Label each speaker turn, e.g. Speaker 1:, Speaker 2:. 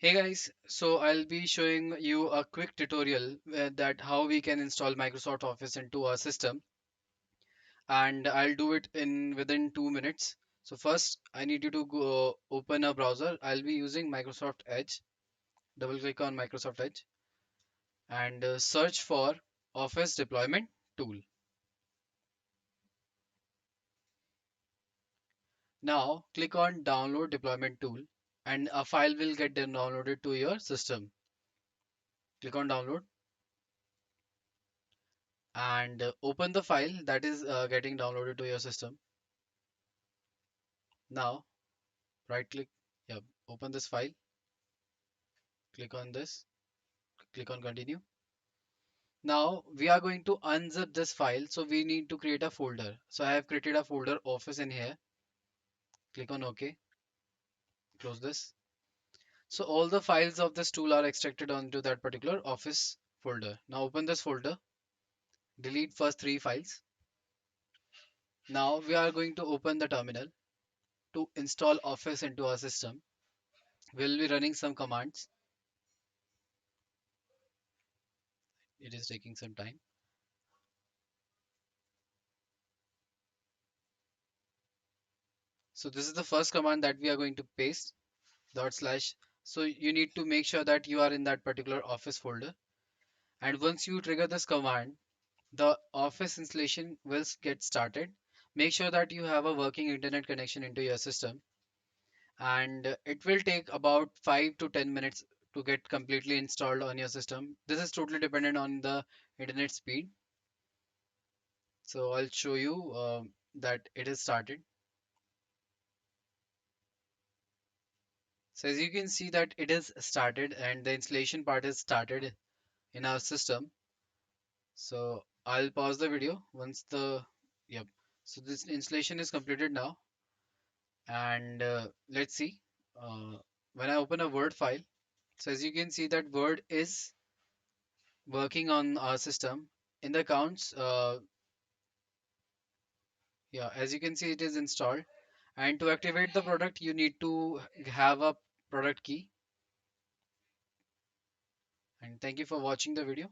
Speaker 1: Hey guys, so I'll be showing you a quick tutorial that how we can install Microsoft Office into our system, and I'll do it in within 2 minutes. So first I need you to go open a browser. I'll be using Microsoft Edge. Double click on Microsoft Edge and search for Office Deployment Tool. Now click on Download Deployment Tool and a file will get downloaded to your system. Click on Download and open the file that is getting downloaded to your system. Now right click, yeah, open this file, click on this, click on continue. Now we are going to unzip this file, so we need to create a folder. So I have created a folder Office in here. Click on OK, close this. So all the files of this tool are extracted onto that particular Office folder. Now open this folder, delete first three files. Now we are going to open the terminal to install Office into our system. We'll be running some commands. It is taking some time. So this is the first command that we are going to paste, dot slash. So you need to make sure that you are in that particular Office folder. And once you trigger this command, the Office installation will get started. Make sure that you have a working internet connection into your system, and it will take about 5 to 10 minutes to get completely installed on your system. This is totally dependent on the internet speed. So I'll show you that it is started. So as you can see that it is started and the installation part is started in our system. So I'll pause the video once the, yep. So this installation is completed now, and let's see. Uh, when I open a Word file, so as you can see that Word is working on our system in the accounts. Yeah, as you can see, it is installed. And to activate the product, you need to have a product key. And thank you for watching the video.